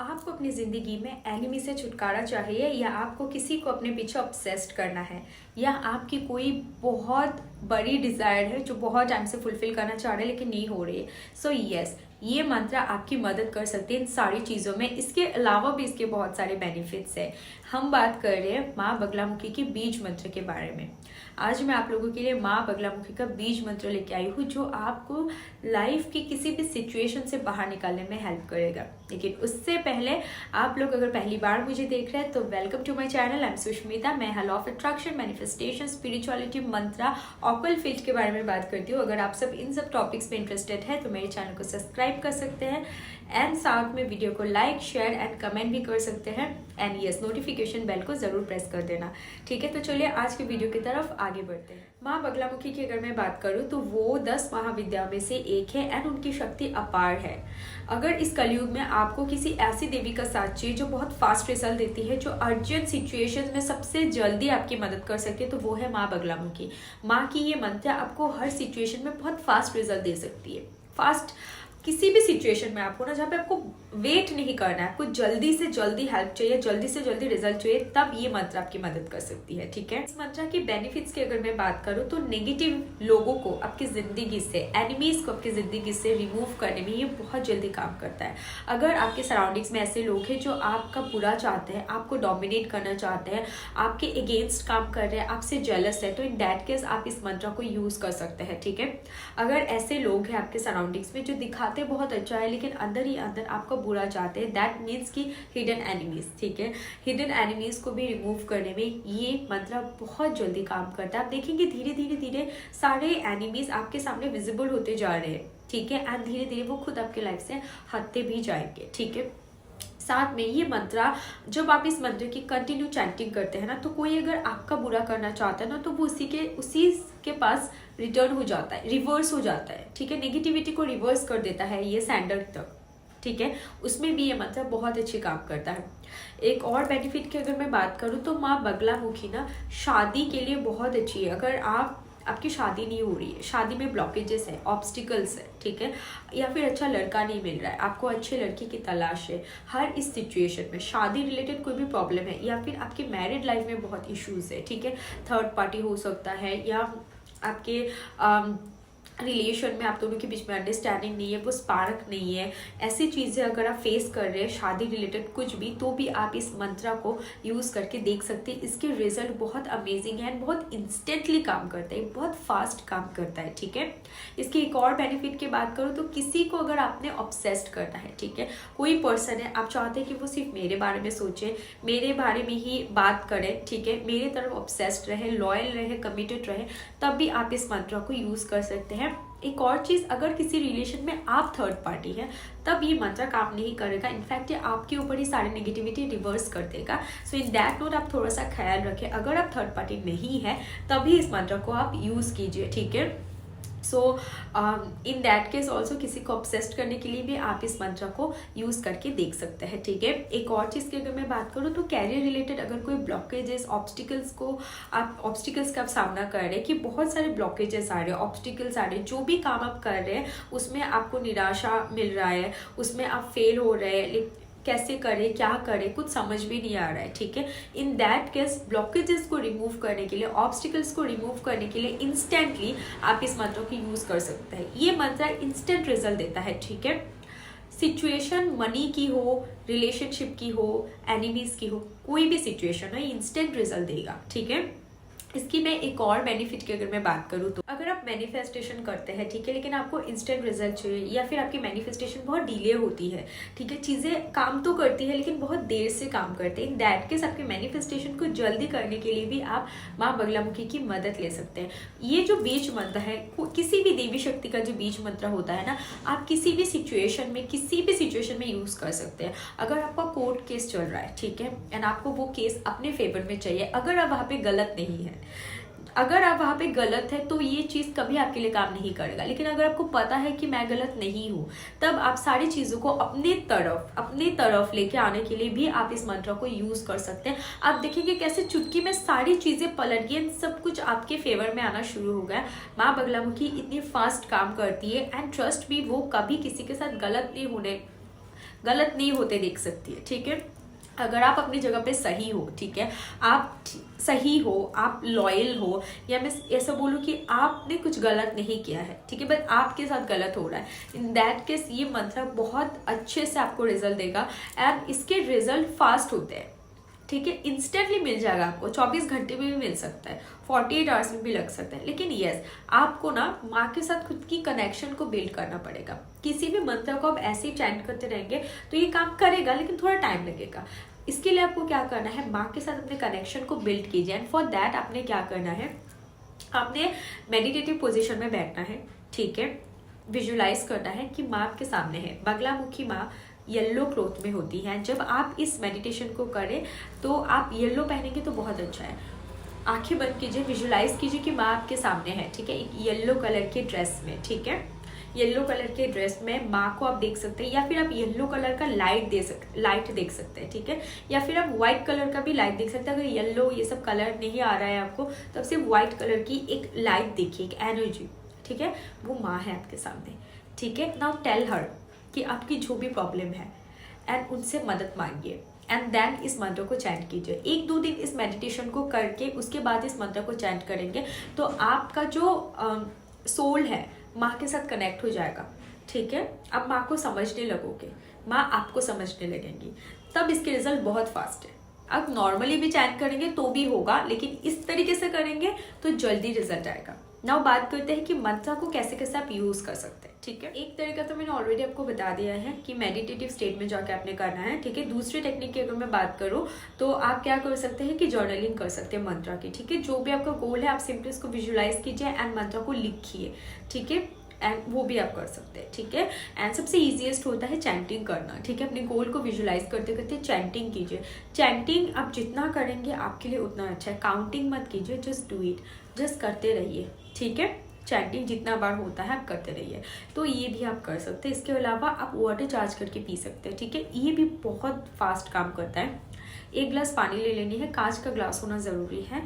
आपको अपनी ज़िंदगी में एनिमी से छुटकारा चाहिए, या आपको किसी को अपने पीछे ऑब्सेस्ड करना है, या आपकी कोई बहुत बड़ी डिज़ायर है जो बहुत टाइम से फुलफिल करना चाह रहे हैं लेकिन नहीं हो रही है। सो यस, ये मंत्र आपकी मदद कर सकते हैं इन सारी चीज़ों में। इसके अलावा भी इसके बहुत सारे बेनिफिट्स हैं। हम बात कर रहे हैं माँ बगलामुखी के बीज मंत्र के बारे में। आज मैं आप लोगों के लिए माँ बगलामुखी का बीज मंत्र लेके आई हूँ जो आपको लाइफ की किसी भी सिचुएशन से बाहर निकालने में हेल्प करेगा। लेकिन उससे पहले आप लोग अगर पहली बार मुझे देख रहे हैं तो welcome to my channel. I am Sushmita. मैं law of attraction, manifestation, spirituality, mantra, occult field के बारे में बात करती हूँ। अगर आप सब इन सब टॉपिक्स में इंटरेस्टेड है तो मेरे चैनल को सब्सक्राइब कर सकते हैं एंड साथ में वीडियो को लाइक, शेयर एंड कमेंट भी कर सकते हैं। एंड यस, नोटिफिकेशन बेल को जरूर प्रेस कर देना। ठीक है, तो चलिए आज की वीडियो की तरफ आगे बढ़ते हैं। माँ बगलामुखी की अगर मैं बात करूँ तो वो 10 महाविद्याओं में से एक है एंड उनकी शक्ति अपार है। अगर इस कलयुग में आपको किसी ऐसी देवी का साथ चाहिए जो बहुत फास्ट रिजल्ट देती है, जो अर्जेंट सिचुएशन में सबसे जल्दी आपकी मदद कर सके, तो वो है माँ बगलामुखी। माँ की ये मंत्र आपको हर सिचुएशन में बहुत फास्ट रिजल्ट दे सकती है। फास्ट किसी भी सिचुएशन में आपको ना, जहाँ पे आपको वेट नहीं करना है, आपको जल्दी से जल्दी हेल्प चाहिए, जल्दी से जल्दी रिजल्ट चाहिए, तब ये मंत्र आपकी मदद कर सकती है। ठीक है, इस मंत्र की बेनिफिट्स की अगर मैं बात करूँ तो नेगेटिव लोगों को आपकी जिंदगी से, एनिमीज को आपकी जिंदगी से रिमूव करने में ये बहुत जल्दी काम करता है। अगर आपके सराउंडिंग्स में ऐसे लोग हैं जो आपका बुरा चाहते हैं, आपको डोमिनेट करना चाहते हैं, आपके अगेंस्ट काम कर रहे हैं, आपसे जेलस है, तो इन दैट केस आप इस मंत्र को यूज कर सकते हैं। ठीक है, अगर ऐसे लोग हैं आपके सराउंडिंग्स में जो दिखाते बहुत अच्छा है लेकिन अंदर ही अंदर आपका बुरा चाहते हैं, दैट मीन्स की हिडन एनिमीज। ठीक है, हिडन एनिमीज को भी रिमूव करने में ये मंत्र बहुत जल्दी काम करता है। आप देखेंगे धीरे धीरे धीरे सारे एनिमीज आपके सामने विजिबल होते जा रहे हैं। ठीक है, एंड धीरे धीरे वो खुद आपके लाइफ से हटते भी जाएंगे। ठीक है, साथ में ये मंत्र, जब आप इस मंत्र की कंटिन्यू चैंटिंग करते हैं ना, तो कोई अगर आपका बुरा करना चाहता है ना, तो वो उसी के पास रिटर्न हो जाता है, रिवर्स हो जाता है। ठीक है, नेगेटिविटी को रिवर्स कर देता है ये सैंडल तक। ठीक है, उसमें भी ये मंत्र बहुत अच्छी काम करता है। एक और बेनिफिट की अगर मैं बात करूँ तो माँ बगलामुखी ना शादी के लिए बहुत अच्छी है। अगर आपकी शादी नहीं हो रही है, शादी में ब्लॉकेजेस है, ऑब्स्टिकल्स है, ठीक है, या फिर अच्छा लड़का नहीं मिल रहा है, आपको अच्छे लड़की की तलाश है, हर इस सिचुएशन में शादी रिलेटेड कोई भी प्रॉब्लम है, या फिर आपकी मैरिड लाइफ में बहुत इश्यूज है, ठीक है, थर्ड पार्टी हो सकता है, या आपके रिलेशन में आप दोनों के बीच में अंडरस्टैंडिंग नहीं है, वो स्पार्क नहीं है, ऐसी चीज़ें अगर आप फेस कर रहे हैं शादी रिलेटेड कुछ भी, तो भी आप इस मंत्र को यूज़ करके देख सकते हैं। इसके रिजल्ट बहुत अमेजिंग है एंड बहुत इंस्टेंटली काम करता है, बहुत फास्ट काम करता है। ठीक है, इसकी एक और बेनिफिट की बात करूँ तो किसी को अगर आपने ऑब्सेस्ड करना है, ठीक है, कोई पर्सन है, आप चाहते हैं कि वो सिर्फ मेरे बारे में सोचे, मेरे बारे में ही बात करे, ठीक है, मेरे तरफ ऑब्सेस्ड रहे, लॉयल रहे, कमिटेड रहे, तब भी आप इस मंत्र को यूज़ कर सकते हैं। एक और चीज़, अगर किसी रिलेशन में आप थर्ड पार्टी है तब ये मंत्र काम नहीं करेगा। इनफैक्ट ये आपके ऊपर ही सारी नेगेटिविटी रिवर्स कर देगा। सो इन दैट नोट आप थोड़ा सा ख्याल रखें। अगर आप थर्ड पार्टी नहीं है तभी इस मंत्र को आप यूज़ कीजिए। ठीक है, सो इन दैट केस ऑल्सो किसी को ऑब्सेस्ड करने के लिए भी आप इस मंत्र को यूज़ करके देख सकते हैं। ठीक है, एक और चीज़ की अगर मैं बात करूँ तो कैरियर रिलेटेड अगर कोई ब्लॉकेजेस, ऑब्स्टिकल्स का आप सामना कर रहे हैं कि बहुत सारे ब्लॉकेजेस आ रहे हैं, ऑब्स्टिकल्स आ रहे हैं, जो भी काम आप कर रहे हैं उसमें आपको निराशा मिल रहा है, उसमें आप फेल हो रहे हैं, कैसे करें, क्या करें, कुछ समझ भी नहीं आ रहा है। ठीक है, इन दैट केस ब्लॉकेजेस को रिमूव करने के लिए, ऑब्स्टिकल्स को रिमूव करने के लिए इंस्टेंटली आप इस मंत्र को यूज़ कर सकते हैं। ये मंत्र इंस्टेंट रिजल्ट देता है। ठीक है, सिचुएशन मनी की हो, रिलेशनशिप की हो, एनिमीज की हो, कोई भी सिचुएशन है, इंस्टेंट रिजल्ट देगा। ठीक है, इसकी मैं एक और बेनिफिट की अगर मैं बात करूँ तो अगर आप मैनिफेस्टेशन करते हैं, ठीक है, लेकिन आपको इंस्टेंट रिजल्ट चाहिए, या फिर आपकी मैनिफेस्टेशन बहुत डिले होती है, ठीक है, चीज़ें काम तो करती है लेकिन बहुत देर से काम करते हैं, इन दैट केस आपके मैनिफेस्टेशन को जल्दी करने के लिए भी आप माँ बगलामुखी की मदद ले सकते हैं। ये जो बीज मंत्र है, किसी भी देवी शक्ति का जो बीज मंत्र होता है ना, आप किसी भी सिचुएशन में यूज़ कर सकते हैं। अगर आपका कोर्ट केस चल रहा है, ठीक है, एंड आपको वो केस अपने फेवर में चाहिए, अगर आप वहाँ पे गलत नहीं है, अगर आप वहाँ पे गलत है तो ये चीज़ कभी आपके लिए काम नहीं करेगा। लेकिन अगर आपको पता है कि मैं गलत नहीं हूँ, तब आप सारी चीज़ों को अपने तरफ लेके आने के लिए भी आप इस मंत्र को यूज़ कर सकते हैं। आप देखेंगे कैसे चुटकी में सारी चीज़ें पलट गई, सब कुछ आपके फेवर में आना शुरू हो गया। माँ बगलामुखी इतनी फास्ट काम करती है एंड ट्रस्ट भी, वो कभी किसी के साथ गलत नहीं होने गलत नहीं होते देख सकती है, ठीक है। अगर आप अपनी जगह पे सही हो, ठीक है, आप सही हो, आप लॉयल हो, या मैं ऐसा बोलूँ कि आपने कुछ गलत नहीं किया है, ठीक है, बट आपके साथ गलत हो रहा है, इन दैट केस ये मंत्र बहुत अच्छे से आपको रिजल्ट देगा। एंड इसके रिजल्ट फास्ट होते हैं, ठीक है, इंस्टेंटली मिल जाएगा आपको, 24 घंटे में भी मिल सकता है, 48 आवर्स में भी लग सकता है। लेकिन यस, आपको ना माँ के साथ खुद की कनेक्शन को बिल्ड करना पड़ेगा। किसी भी मंत्र को आप ऐसे ही चैंट करते रहेंगे तो ये काम करेगा, लेकिन थोड़ा टाइम लगेगा। इसके लिए आपको क्या करना है, माँ के साथ अपने कनेक्शन को बिल्ड कीजिए। एंड फॉर दैट आपने क्या करना है, आपने मेडिटेटिव पोजिशन में बैठना है, ठीक है, विजुलाइज करना है कि माँ आपके सामने है। बगलामुखी माँ येलो क्लॉथ में होती है। जब आप इस मेडिटेशन को करें तो आप येलो पहनेंगे तो बहुत अच्छा है। आंखें बंद कीजिए, विजुलाइज कीजिए कि माँ आपके सामने है, ठीक है, एक येलो कलर के ड्रेस में, ठीक है, येलो कलर के ड्रेस में माँ को आप देख सकते हैं, या फिर आप येलो कलर का लाइट देख सकते हैं, ठीक है, या फिर आप व्हाइट कलर का भी लाइट देख सकते हैं। अगर येलो ये सब कलर नहीं आ रहा है आपको, तो आप सिर्फ व्हाइट कलर की एक लाइट देखिए, एक एनर्जी, ठीक है, वो माँ है आपके सामने, ठीक है। नाउ टेल हर कि आपकी जो भी प्रॉब्लम है एंड उनसे मदद मांगिए, एंड देन इस मंत्र को चैंट कीजिए। 1-2 दिन इस मेडिटेशन को करके उसके बाद इस मंत्र को चैंट करेंगे तो आपका जो सोल है माँ के साथ कनेक्ट हो जाएगा, ठीक है। अब माँ को समझने लगोगे, माँ आपको समझने लगेंगी, तब इसके रिजल्ट बहुत फास्ट है। अब नॉर्मली भी चैंट करेंगे तो भी होगा, लेकिन इस तरीके से करेंगे तो जल्दी रिजल्ट आएगा। नाउ बात करते हैं कि मंत्र को कैसे कैसे आप यूज कर सकते हैं, ठीक है। एक तरीका तो मैंने ऑलरेडी आपको बता दिया है कि मेडिटेटिव स्टेट में जाके आपने करना है, ठीक है। दूसरी टेक्निक की अगर मैं बात करूँ तो आप क्या कर सकते हैं कि जर्नलिंग कर सकते हैं मंत्र की, ठीक है। जो भी आपका गोल है आप सिंपली उसको विजुलाइज कीजिए एंड मंत्र को लिखिए, ठीक है, एंड वो भी आप कर सकते हैं, ठीक है। एंड सबसे ईजीएस्ट होता है चैंटिंग करना, ठीक है। अपने गोल को विजुलाइज करते करते चैंटिंग कीजिए। चैंटिंग आप जितना करेंगे आपके लिए उतना अच्छा है। काउंटिंग मत कीजिए, जस्ट डू इट, जस्ट करते रहिए, ठीक है। चैंटिंग जितना बार होता है आप करते रहिए, तो ये भी आप कर सकते हैं। इसके अलावा आप वाटर चार्ज करके पी सकते हैं, ठीक है, ये भी बहुत फास्ट काम करता है। 1 गिलास पानी ले लेनी है, कांच का ग्लास होना ज़रूरी है।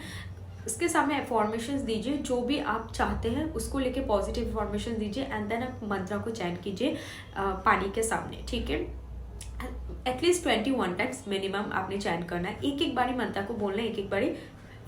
उसके सामने अफॉर्मेशंस दीजिए, जो भी आप चाहते हैं उसको लेके पॉजिटिव अफॉर्मेशन दीजिए, एंड देन आप मंत्र को चैंट कीजिए पानी के सामने, ठीक है। एटलीस्ट 21 टाइम्स मिनिमम आपने चैंट करना है। एक बारी मंत्र को बोलना है, एक बारी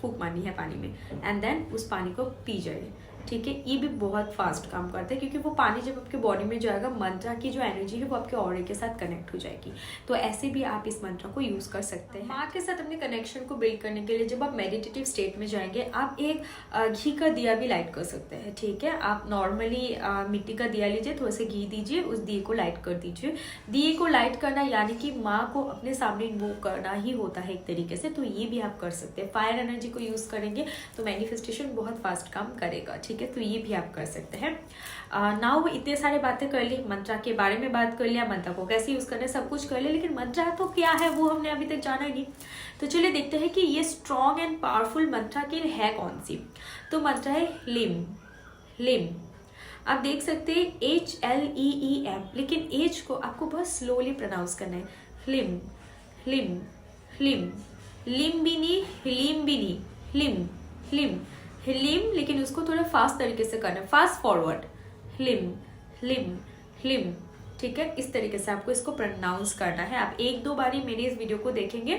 फूंक मारनी है पानी में, एंड देन उस पानी को पी जाइए, ठीक है। ये भी बहुत फास्ट काम करता है, क्योंकि वो पानी जब आपके बॉडी में जाएगा, मंत्र की जो एनर्जी है वो आपके ऑरे के साथ कनेक्ट हो जाएगी। तो ऐसे भी आप इस मंत्र को यूज कर सकते हैं। माँ के साथ अपने कनेक्शन को बिल्ड करने के लिए जब आप मेडिटेटिव स्टेट में जाएंगे, आप एक घी का दिया भी लाइट कर सकते हैं, ठीक है। आप नॉर्मली मिट्टी का दिया लीजिए, थोड़ा सा घी दीजिए, उस दिए को लाइट कर दीजिए। दिए को लाइट करना यानी कि माँ को अपने सामने इन्वोक करना ही होता है एक तरीके से, तो ये भी आप कर सकते हैं। फायर एनर्जी को यूज करेंगे तो मैनिफेस्टेशन बहुत फास्ट काम करेगा, ठीक है, तो ये भी आप कर सकते हैं। नाउ इतने सारे बातें कर ली, मंत्र के बारे में बात कर लिया, मंत्र को कैसे यूज करना है सब कुछ कर लिया, लेकिन मंत्र तो क्या है वो हमने अभी तक जाना ही नहीं। तो चलिए देखते हैं कि ये स्ट्रॉन्ग एंड पावरफुल मंत्र की है कौन सी। तो मंत्र है लिम। लिम आप देख सकते हैं HLEEM, लेकिन एच को आपको बहुत स्लोली प्रोनाउंस करना है। लिम लिम लिम, लिम भी नहीं, हिलीम भी नहीं, लिम लिम लिम, लेकिन उसको थोड़ा फास्ट तरीके से करना है, फास्ट फॉरवर्ड, लिम लिम लिम, ठीक है। इस तरीके से आपको इसको प्रोनाउंस करना है। आप 1-2 बारी मेरी इस वीडियो को देखेंगे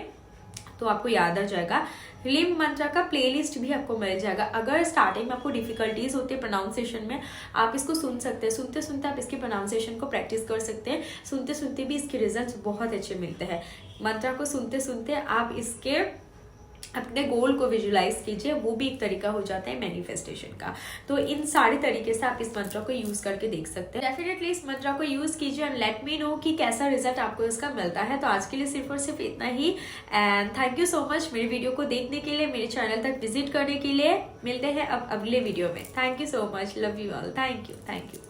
तो आपको याद आ जाएगा। लिम मंत्र का प्लेलिस्ट भी आपको मिल जाएगा। अगर स्टार्टिंग में आपको डिफिकल्टीज होती है प्रोनाउंसिएशन में, आप इसको सुन सकते हैं, सुनते सुनते आप इसके प्रोनाउंसिएशन को प्रैक्टिस कर सकते हैं। सुनते सुनते भी इसके रिजल्ट्स बहुत अच्छे मिलते हैं। मंत्र को सुनते सुनते आप इसके अपने गोल को विजुलाइज कीजिए, वो भी एक तरीका हो जाता है मैनिफेस्टेशन का। तो इन सारे तरीके से आप इस मंत्र को यूज करके देख सकते हैं। डेफिनेटली इस मंत्र को यूज कीजिए एंड लेट मी नो कि कैसा रिजल्ट आपको इसका मिलता है। तो आज के लिए सिर्फ और सिर्फ इतना ही, and thank you so much मेरी वीडियो को देखने के लिए, मेरे चैनल तक विजिट करने के लिए। मिलते हैं अब अगले वीडियो में। Thank you so much, love you all, thank you.